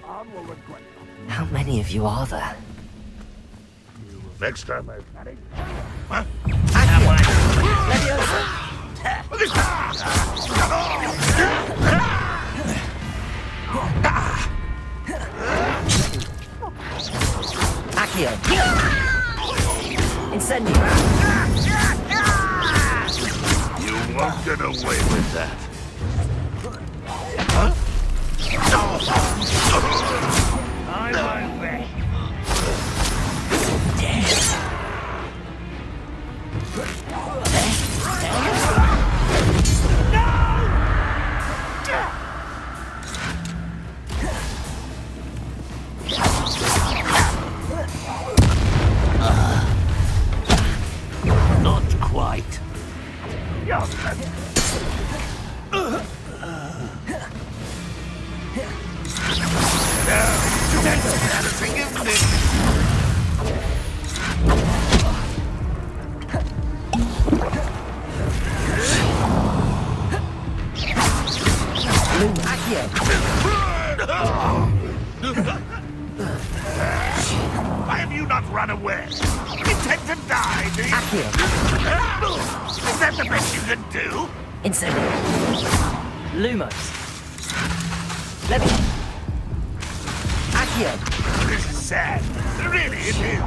How many of you are there? Next time I... Accio! Incendio! You won't get away with that. I won't be. Not quite. Why have you not run away? You intend to die, do you? Accio! Is that the best you can do? Incendio! Lumos! Levi! Accio! This is sad. Really, it is.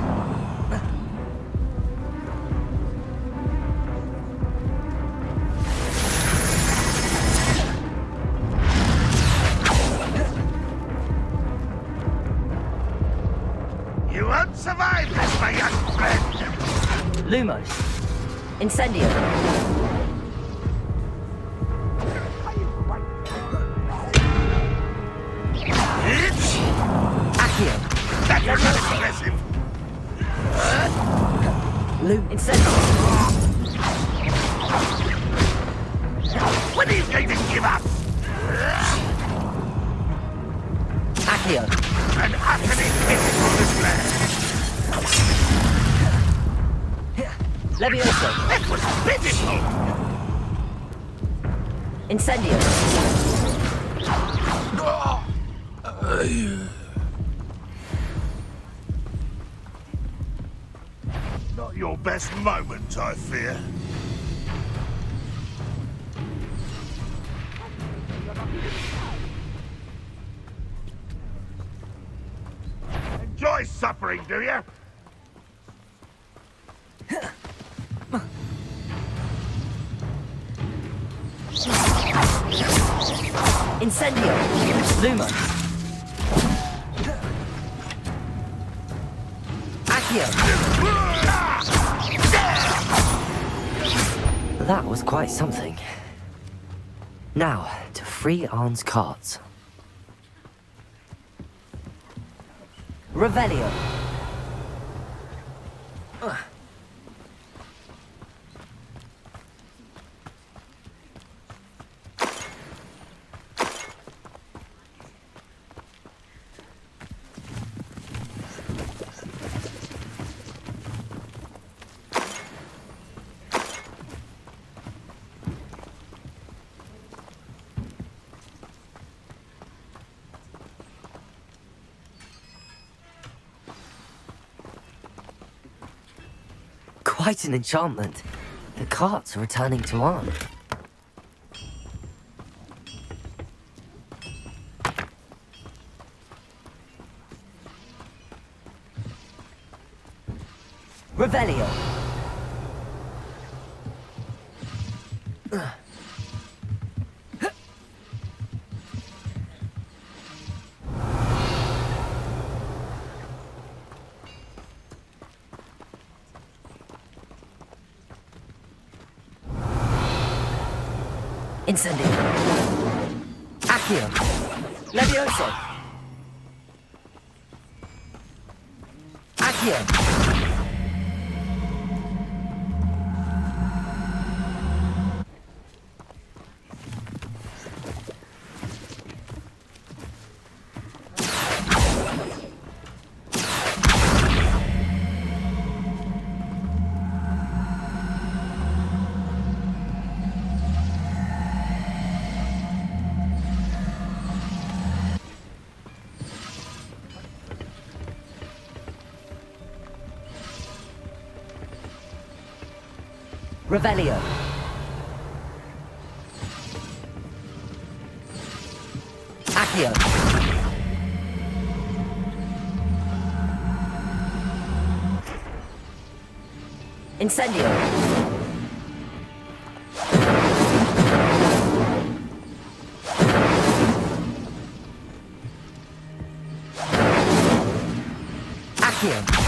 You won't survive this, my young friend. Lumos! Incendio! Accio! That was impressive. Incendio! When are you going to give up? Accio! An utterly pitiful display. Levioso! That was pitiful. Incendio! Not your best moment, I fear. Enjoy suffering, do you? Incendio! Lumos! Accio! That was quite something. Now, to free Arn's cards. Revelio! Quite an enchantment. The carts are returning to Arn. Revelio. Incendio. Accio. Levioso. Accio. Revelio. Accio. Incendio. Accio.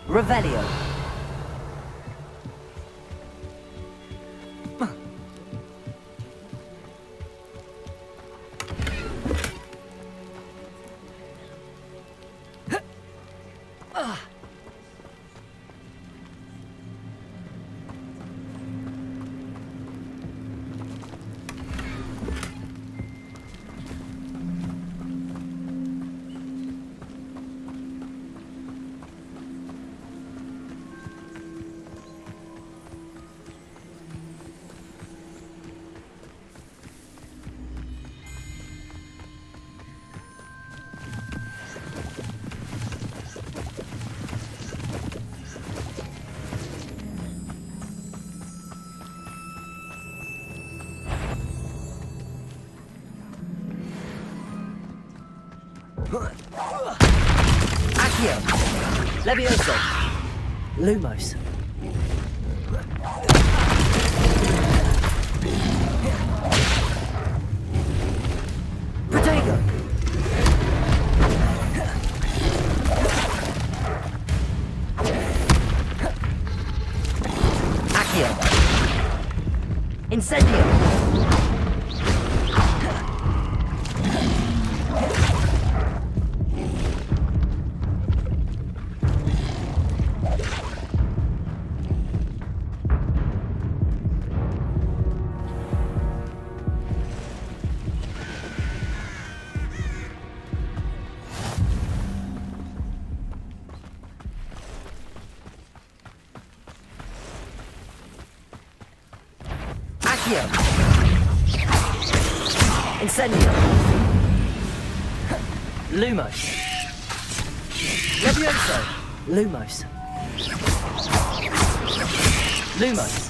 Revelio. Accio. Levioso. Lumos. Protego. Accio. Incendio. Accio. Incendio. Lumos. Levioso. Lumos. Lumos.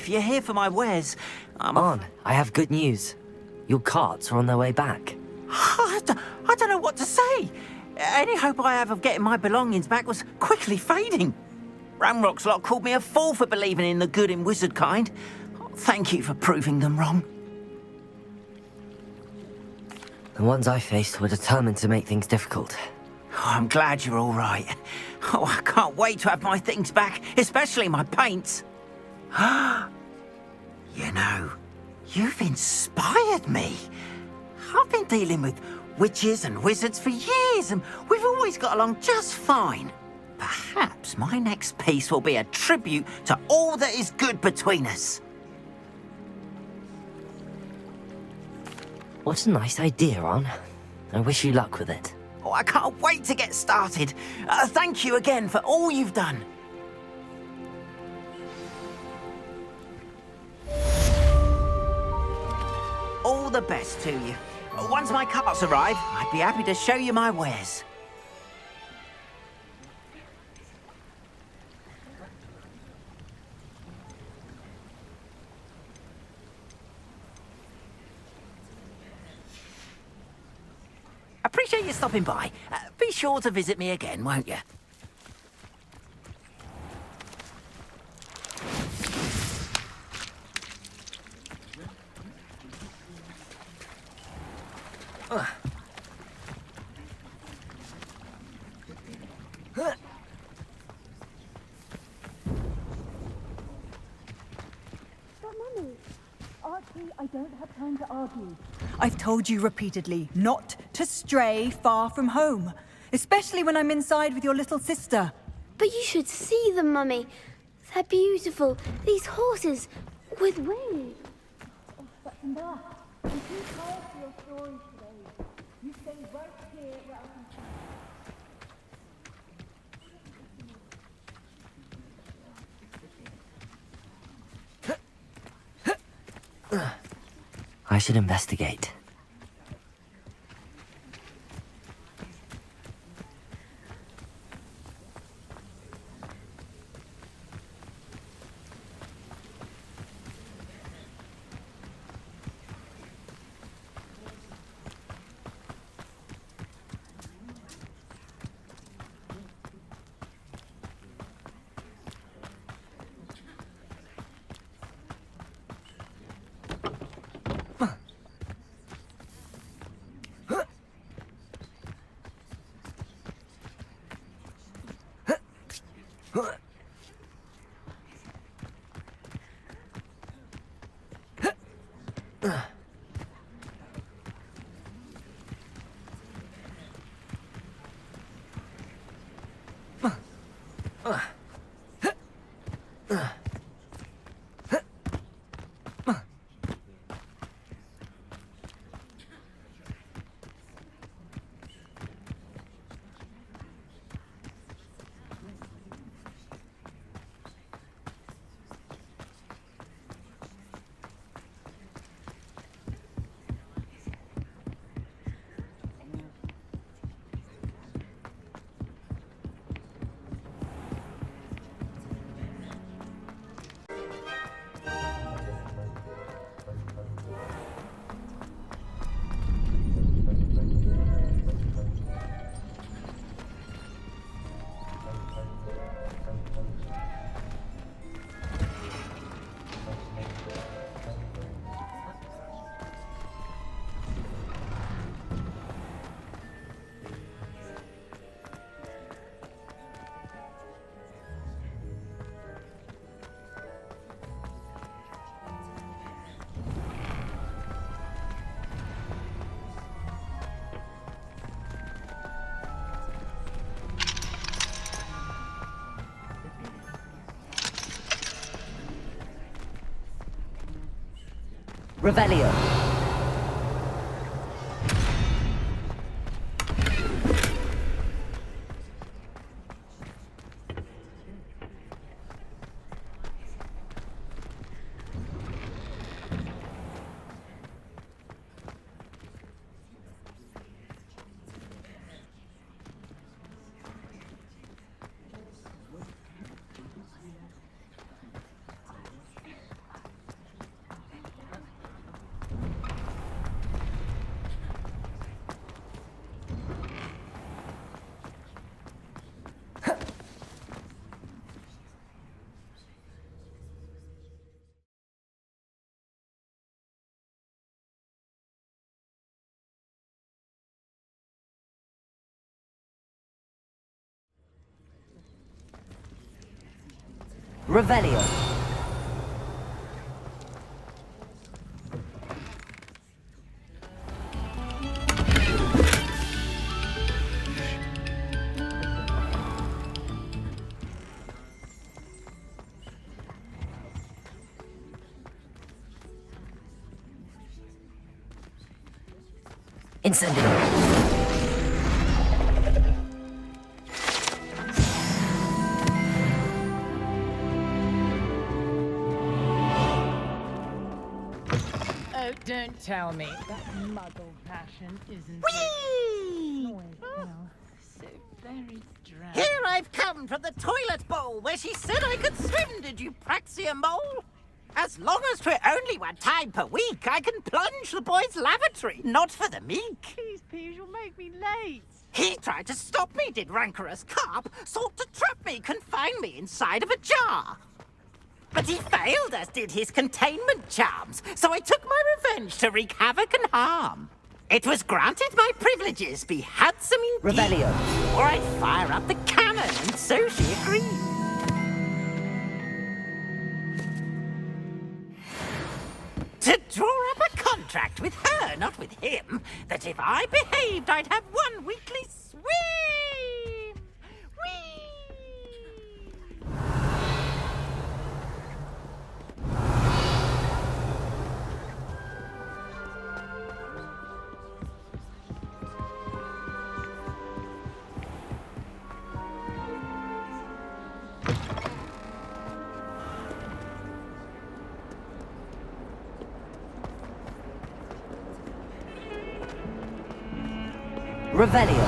if you're here for my wares, On, I have good news. Your carts are on their way back. I don't know what to say. Any hope I have of getting my belongings back was quickly fading. Ramrock's lot called me a fool for believing in the good in wizard kind. Thank you for proving them wrong. The ones I faced were determined to make things difficult. Oh, I'm glad you're all right. Oh, I can't wait to have my things back, especially my paints. You know, you've inspired me. I've been dealing with witches and wizards for years, and we've always got along just fine. Perhaps my next piece will be a tribute to all that is good between us. What a nice idea, On. I wish you luck with it. Oh, I can't wait to get started. Thank you again for all you've done. All the best to you. Once my carts arrive, I'd be happy to show you my wares. Appreciate you stopping by. Be sure to visit me again, won't you? I don't have time to argue. I've told you repeatedly not to stray far from home, especially when I'm inside with your little sister. But you should see them, Mummy. They're beautiful. These horses with wings. Oh, but enough. I'm too tired for your stories today. You stay right here where I can see. I should investigate. Revelio. Revelio. Incendio. Oh, don't tell me that muggle passion isn't Whee! so very dry. Here I've come from the toilet bowl where she said I could swim, did you praxia mole? As long as 'twere only one time per week, I can plunge the boy's lavatory, not for the meek. Please, Peeves, you'll make me late. He tried to stop me, did rancorous carp, sought to trap me, confine me inside of a jar. But he failed, as did his containment charms, so I took my revenge to wreak havoc and harm. It was granted my privileges be handsome indeed, Revelio. or I'd fire up the cannon, and so she agreed. To draw up a contract with her, not with him, that if I behaved, I'd have one weekly swim. Whee! Revelio.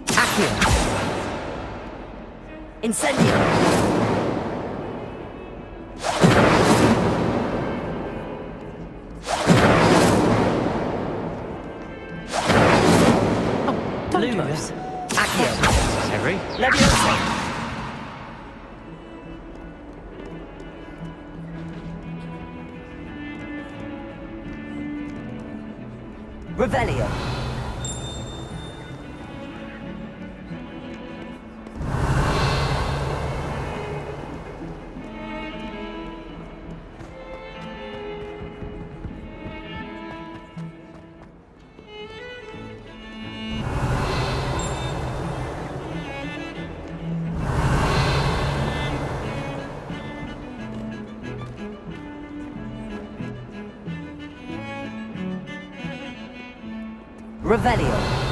Accio. Incendio. Lumos. Accio. Harry? Leviosa. Revelio. Revelio.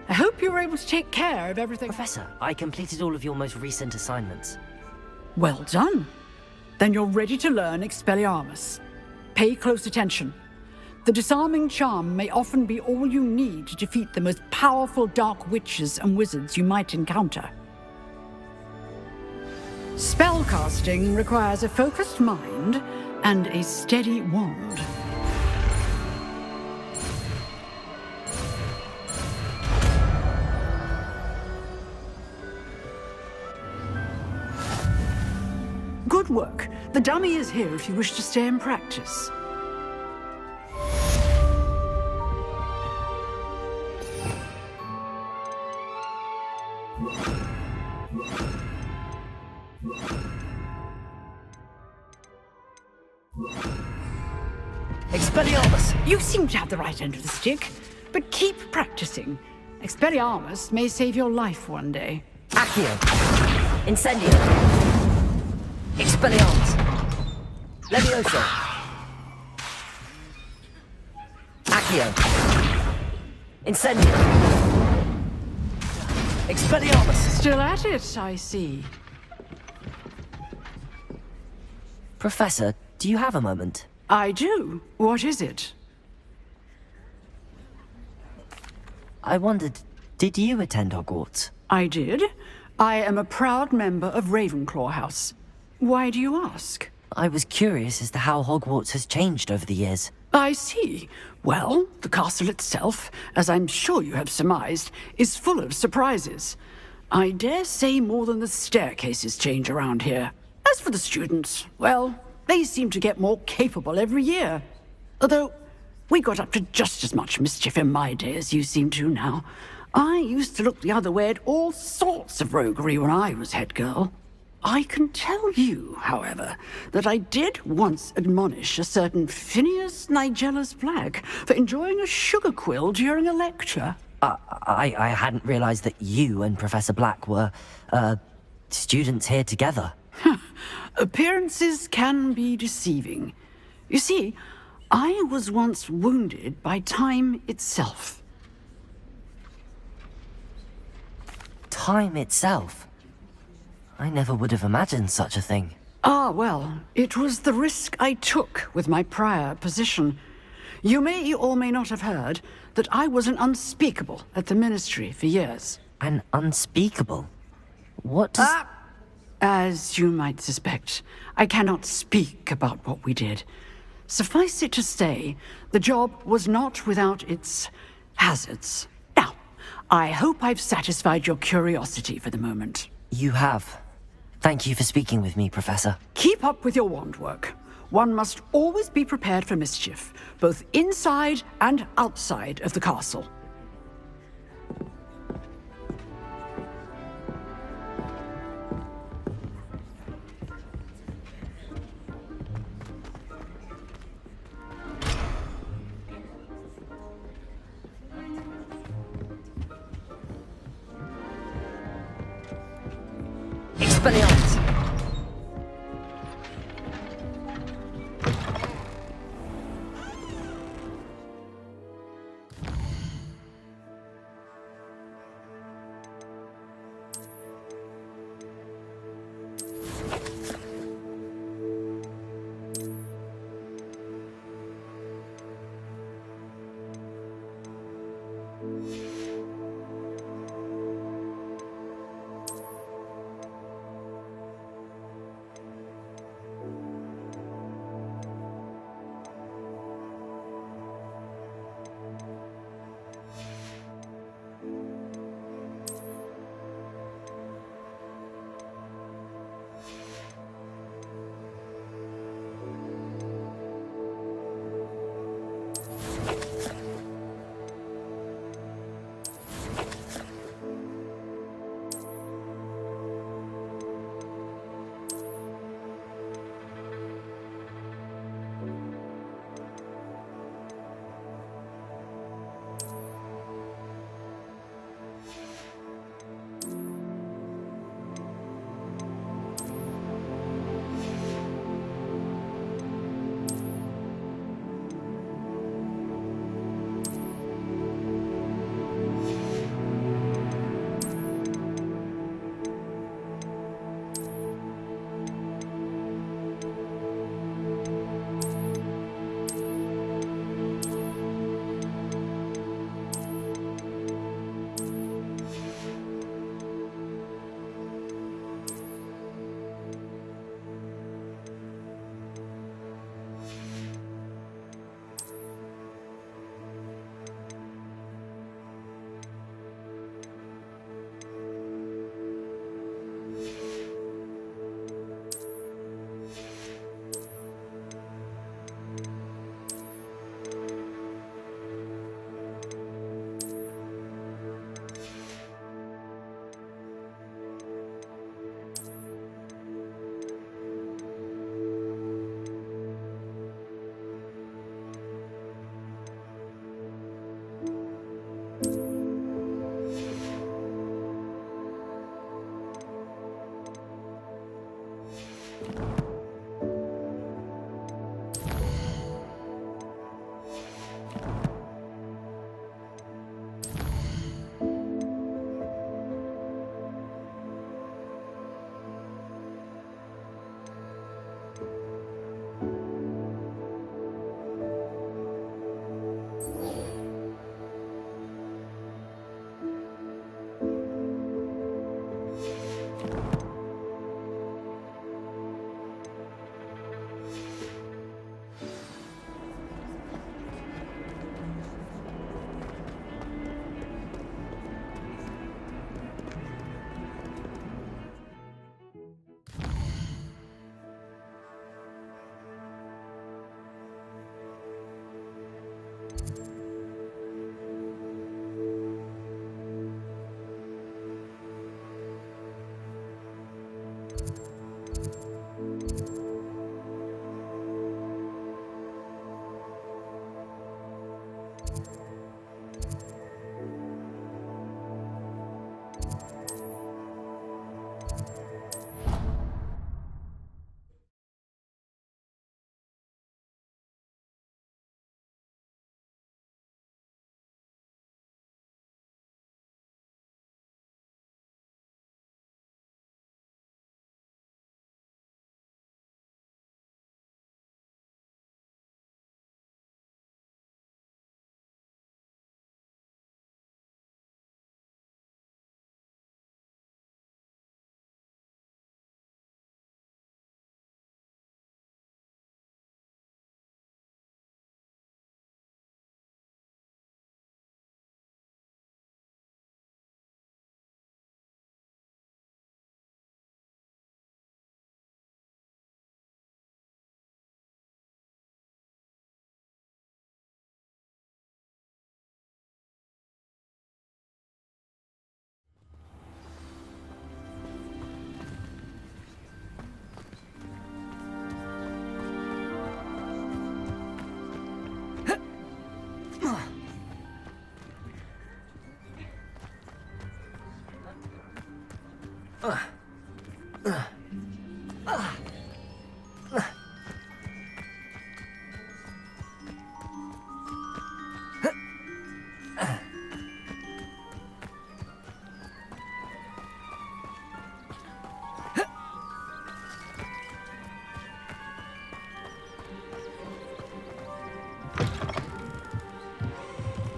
I hope you were able to take care of everything. Professor, I completed all of your most recent assignments. Well done. Then you're ready to learn Expelliarmus. Pay close attention. The disarming charm may often be all you need to defeat the most powerful dark witches and wizards you might encounter. Spellcasting requires a focused mind and a steady wand. Good work. The dummy is here if you wish to stay and practice. Expelliarmus! You seem to have the right end of the stick, but keep practicing. Expelliarmus may save your life one day. Accio. Incendio. Expelliarmus. Levioso. Accio. Incendio. Expelliarmus. Still at it, I see. Professor, do you have a moment? I do. What is it? I wondered, did you attend Hogwarts? I did. I am a proud member of Ravenclaw House. Why do you ask? I was curious as to how Hogwarts has changed over the years. I see. Well, the castle itself, as I'm sure you have surmised, is full of surprises. I dare say more than the staircases change around here. As for the students, well, they seem to get more capable every year. Although, we got up to just as much mischief in my day as you seem to now. I used to look the other way at all sorts of roguery when I was head girl. I can tell you, however, that I did once admonish a certain Phineas Nigellus Black for enjoying a sugar quill during a lecture. I hadn't realized that you and Professor Black were, students here together. Appearances can be deceiving. You see, I was once wounded by time itself. Time itself? I never would have imagined such a thing. Ah, well, it was the risk I took with my prior position. You may or may not have heard that I was an unspeakable at the Ministry for years. An unspeakable? What does... As you might suspect, I cannot speak about what we did. Suffice it to say, the job was not without its hazards. Now, I hope I've satisfied your curiosity for the moment. You have. Thank you for speaking with me, Professor. Keep up with your wand work. One must always be prepared for mischief, both inside and outside of the castle. Expelliarmus!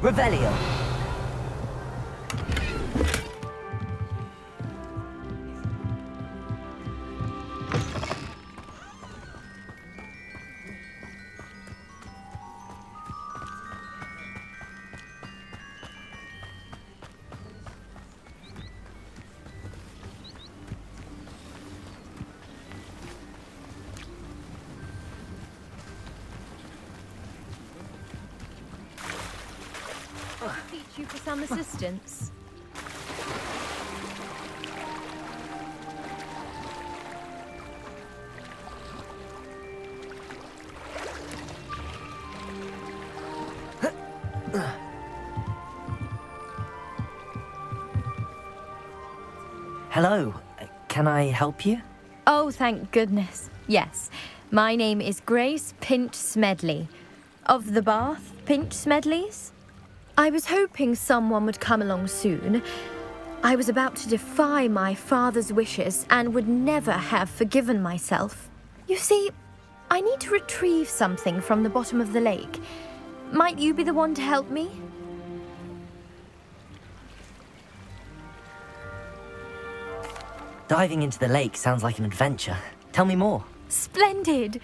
Revelio. Teach you for some assistance. Hello. Can I help you? Oh, thank goodness. Yes. My name is Grace Pinch Smedley. Of the Bath Pinch Smedleys? I was hoping someone would come along soon. I was about to defy my father's wishes and would never have forgiven myself. You see, I need to retrieve something from the bottom of the lake. Might you be the one to help me? Diving into the lake sounds like an adventure. Tell me more. Splendid!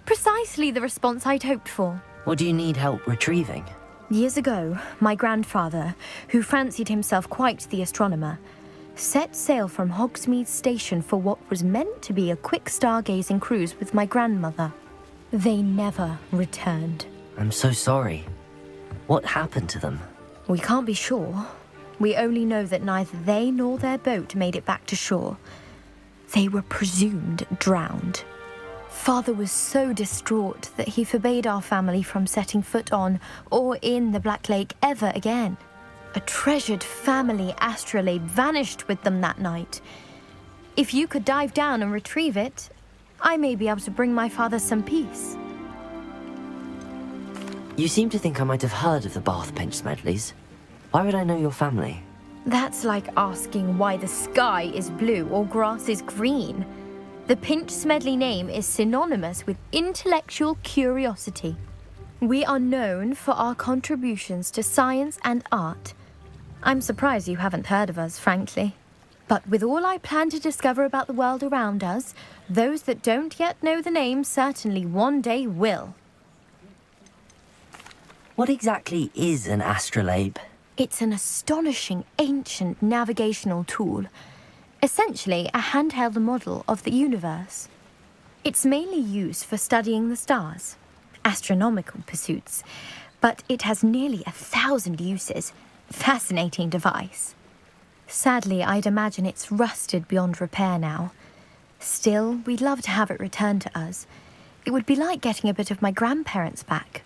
Precisely the response I'd hoped for. What do you need help retrieving? Years ago, my grandfather, who fancied himself quite the astronomer, set sail from Hogsmeade Station for what was meant to be a quick stargazing cruise with my grandmother. They never returned. I'm so sorry. What happened to them? We can't be sure. We only know that neither they nor their boat made it back to shore. They were presumed drowned. Father was so distraught that he forbade our family from setting foot on or in the Black Lake ever again. A treasured family astrolabe vanished with them that night. If you could dive down and retrieve it, I may be able to bring my father some peace. You seem to think I might have heard of the Bath Pinch Smedleys. Why would I know your family? That's like asking why the sky is blue or grass is green. The Pinch Smedley name is synonymous with intellectual curiosity. We are known for our contributions to science and art. I'm surprised you haven't heard of us, frankly. But with all I plan to discover about the world around us, those that don't yet know the name certainly one day will. What exactly is an astrolabe? It's an astonishing ancient navigational tool. Essentially, a handheld model of the universe. It's mainly used for studying the stars, astronomical pursuits, but it has nearly 1,000 uses. Fascinating device. Sadly, I'd imagine it's rusted beyond repair now. Still, we'd love to have it returned to us. It would be like getting a bit of my grandparents back.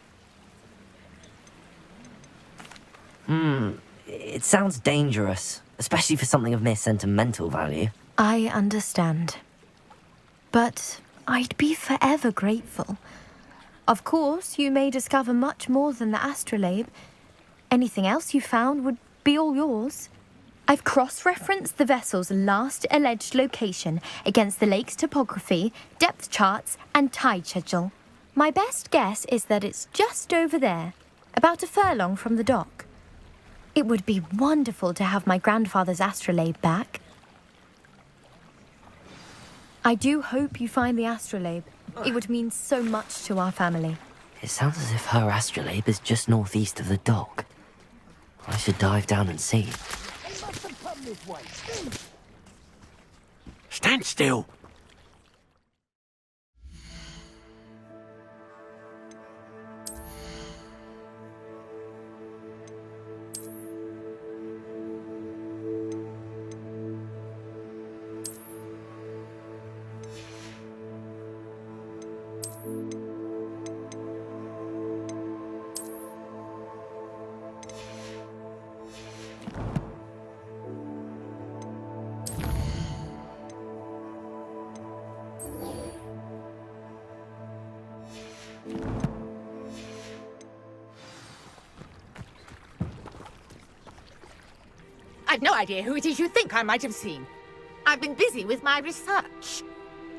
It sounds dangerous, especially for something of mere sentimental value. I understand. But I'd be forever grateful. Of course, you may discover much more than the astrolabe. Anything else you found would be all yours. I've cross-referenced the vessel's last alleged location against the lake's topography, depth charts, and tide schedule. My best guess is that it's just over there, about a furlong from the dock. It would be wonderful to have my grandfather's astrolabe back. I do hope you find the astrolabe. It would mean so much to our family. It sounds as if her astrolabe is just northeast of the dock. I should dive down and see. Stand still. I've no idea who it is you think I might have seen. I've been busy with my research.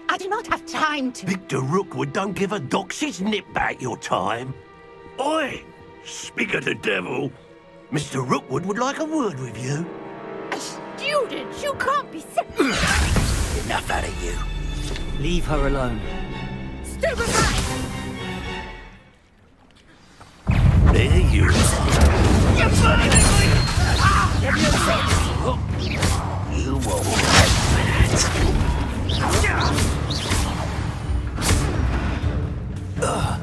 I do not have time to... Victor Rookwood don't give a doxy's nip back your time. Oi! Speak of the devil, Mr. Rookwood would like a word with you. A student? You can't be serious. Enough out of you. Leave her alone. Stupid right! There you are. You bloody little... You won't have that.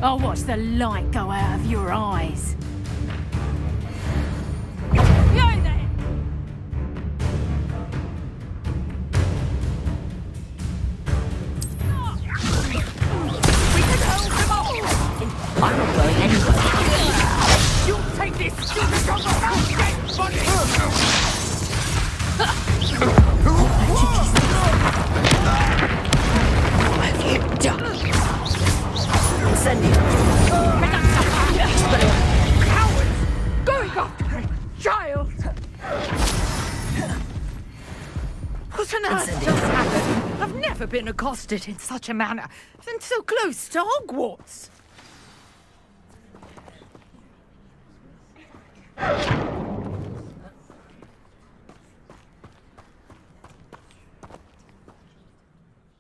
I'll watch the light go out of your eyes. Yo there! We can hold them all! I'm not going anywhere. You'll take this stupid off our dead body! What have you done? Incendio. Cowards! Going after a child! What on earth just happened? I've never been accosted in such a manner, and so close to Hogwarts.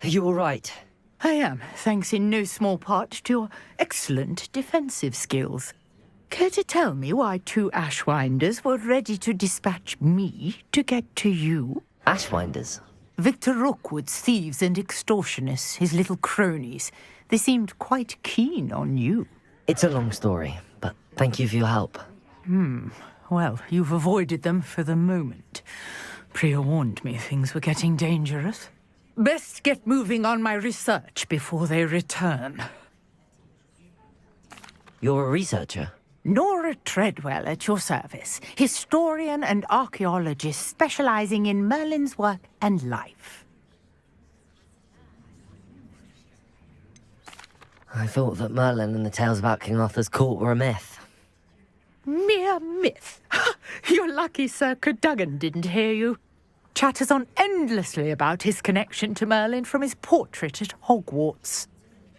Are you all right? I am, thanks in no small part to your excellent defensive skills. Care to tell me why 2 Ashwinders were ready to dispatch me to get to you? Ashwinders? Victor Rookwood's thieves and extortionists, his little cronies. They seemed quite keen on you. It's a long story, but thank you for your help. Well, you've avoided them for the moment. Priya warned me things were getting dangerous. Best get moving on my research before they return. You're a researcher? Nora Treadwell at your service, historian and archaeologist specializing in Merlin's work and life. I thought that Merlin and the tales about King Arthur's court were a myth. Mere myth. You're lucky Sir Cadogan didn't hear you. Chatters on endlessly about his connection to Merlin from his portrait at Hogwarts.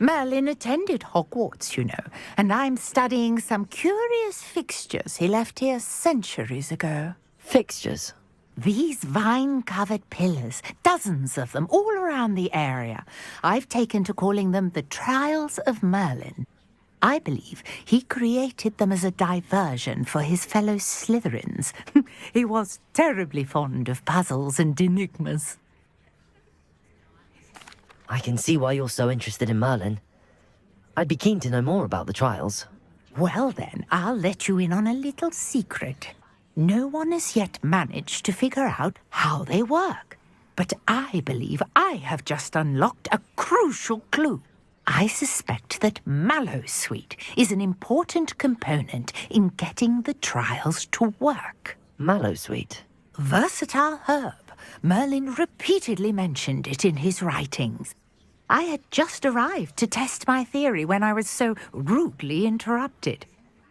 Merlin attended Hogwarts, you know, and I'm studying some curious fixtures he left here centuries ago. Fixtures? These vine-covered pillars, dozens of them all around the area. I've taken to calling them the Trials of Merlin. I believe he created them as a diversion for his fellow Slytherins. He was terribly fond of puzzles and enigmas. I can see why you're so interested in Merlin. I'd be keen to know more about the trials. Well then, I'll let you in on a little secret. No one has yet managed to figure out how they work. But I believe I have just unlocked a crucial clue. I suspect that Mallowsweet is an important component in getting the trials to work. Mallowsweet? Versatile herb. Merlin repeatedly mentioned it in his writings. I had just arrived to test my theory when I was so rudely interrupted.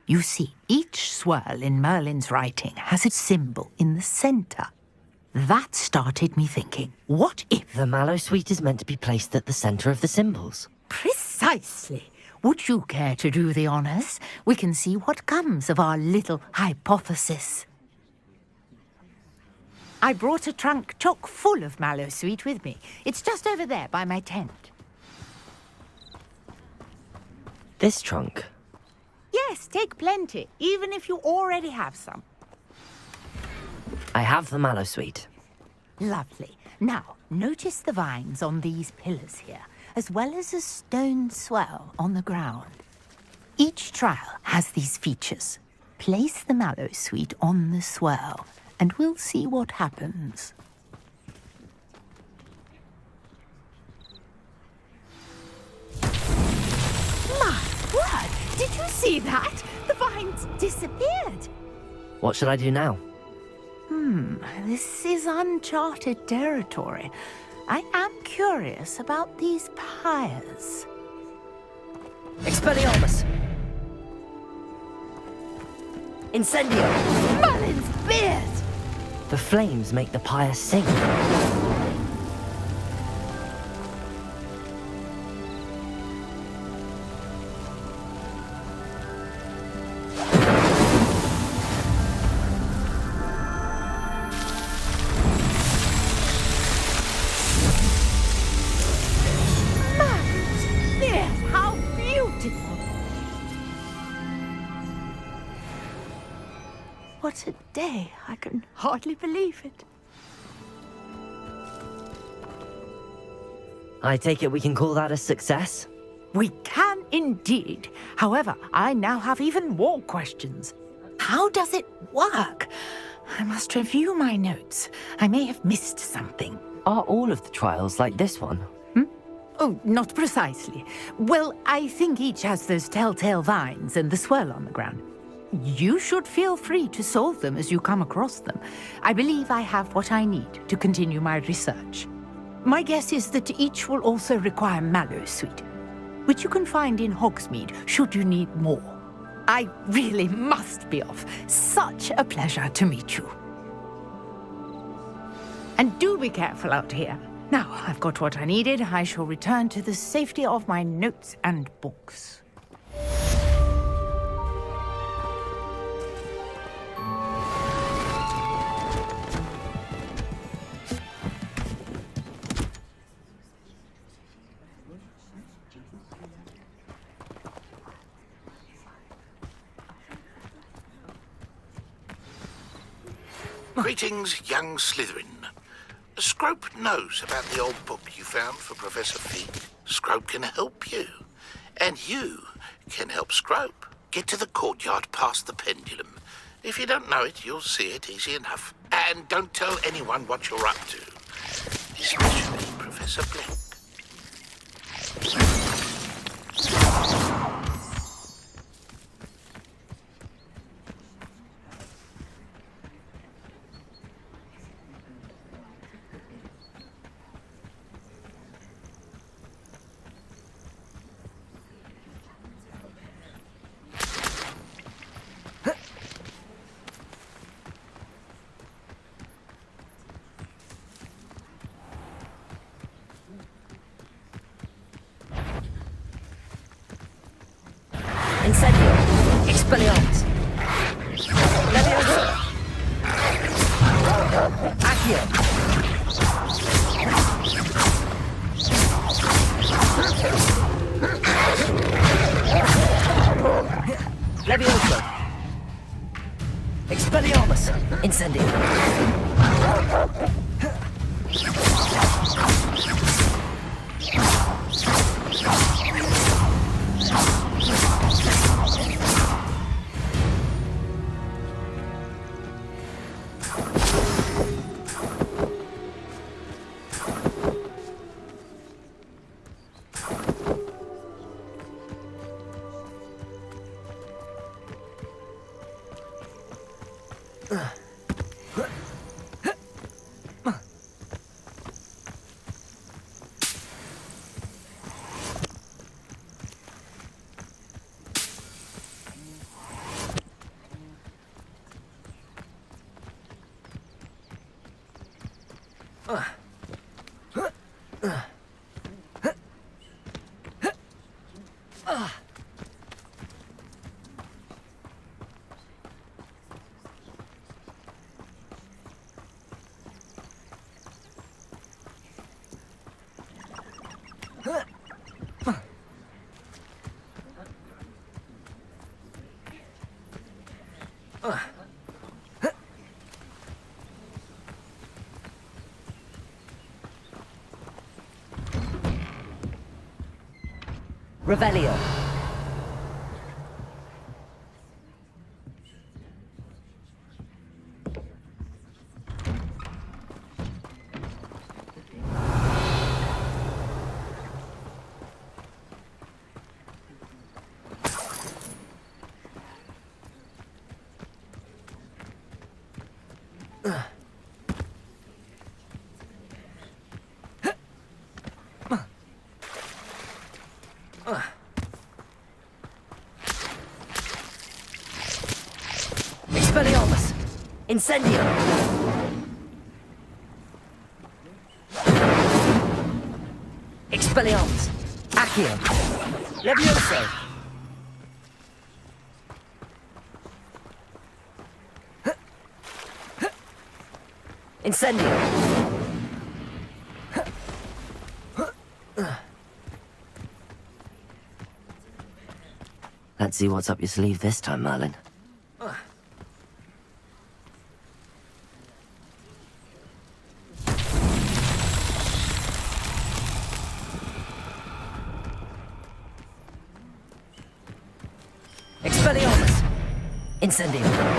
You see, each swirl in Merlin's writing has a symbol in the centre. That started me thinking, what if... The Mallowsweet is meant to be placed at the centre of the symbols. Precisely. Would you care to do the honours? We can see what comes of our little hypothesis. I brought a trunk chock full of Mallowsweet with me. It's just over there by my tent. This trunk? Yes, take plenty, even if you already have some. I have the Mallowsweet. Lovely. Now, notice the vines on these pillars here, as well as a stone swell on the ground. Each trial has these features. Place the Mallowsweet on the swell, and we'll see what happens. My word! Did you see that? The vines disappeared. What should I do now? This is uncharted territory. I am curious about these pyres. Expelliarmus! Incendio! Merlin's beard! The flames make the pyre sing. Merlin's beard! How beautiful! What a day. I can hardly believe it. I take it we can call that a success? We can indeed. However, I now have even more questions. How does it work? I must review my notes. I may have missed something. Are all of the trials like this one? Oh, not precisely. Well, I think each has those telltale vines and the swirl on the ground. You should feel free to solve them as you come across them. I believe I have what I need to continue my research. My guess is that each will also require mallow sweet, which you can find in Hogsmeade should you need more. I really must be off. Such a pleasure to meet you. And do be careful out here. Now, I've got what I needed. I shall return to the safety of my notes and books. Greetings, young Slytherin. Scrope knows about the old book you found for Professor Fig. Scrope can help you. And you can help Scrope. Get to the courtyard past the pendulum. If you don't know it, you'll see it easy enough. And don't tell anyone what you're up to. Especially Professor Black. Incendio! Expelliarmus! Leviosa! Accio! Leviosa! Expelliarmus! Incendio! Revelio. Incendio! Expelliarmus! Accio! Levioso! Incendio! Let's see what's up your sleeve this time, Merlin. Expelliarmus! Incendio!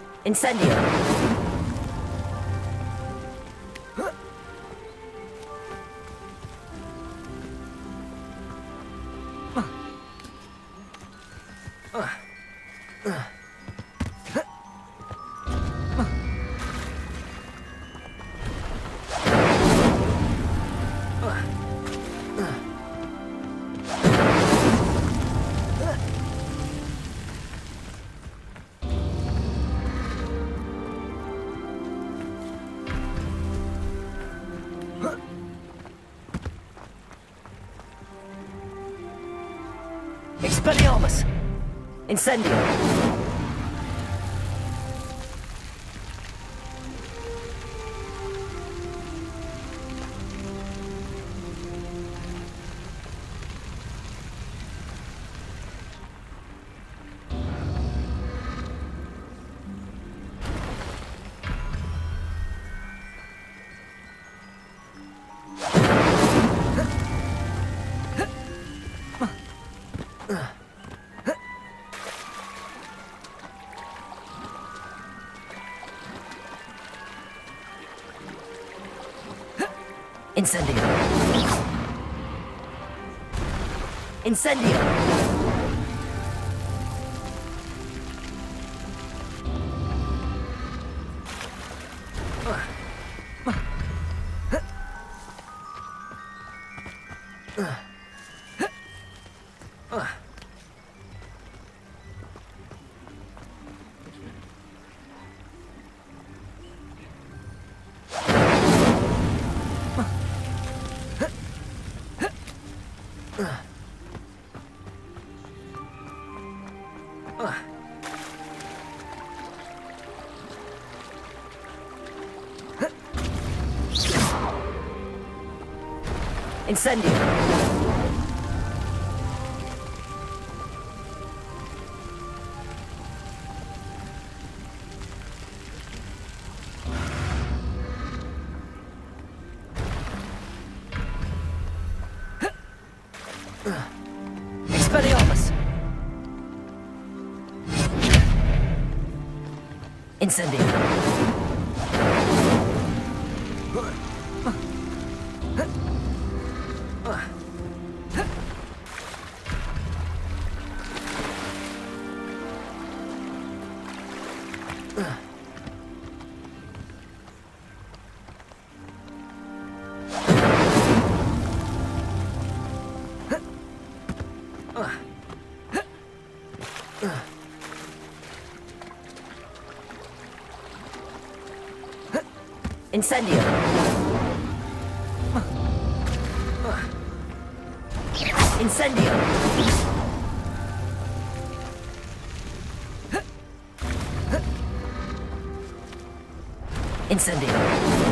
Incendio! Expelliarmus! Incendio! Incendio! Incendio! Incendio! Expelliarmus! Incendio! Incendio! Incendio! Incendio!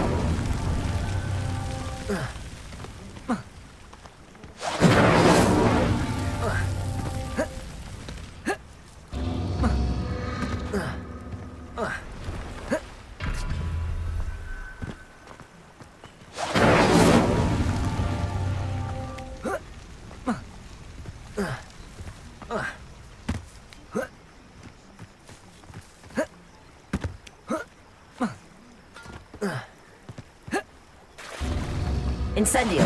Incendio.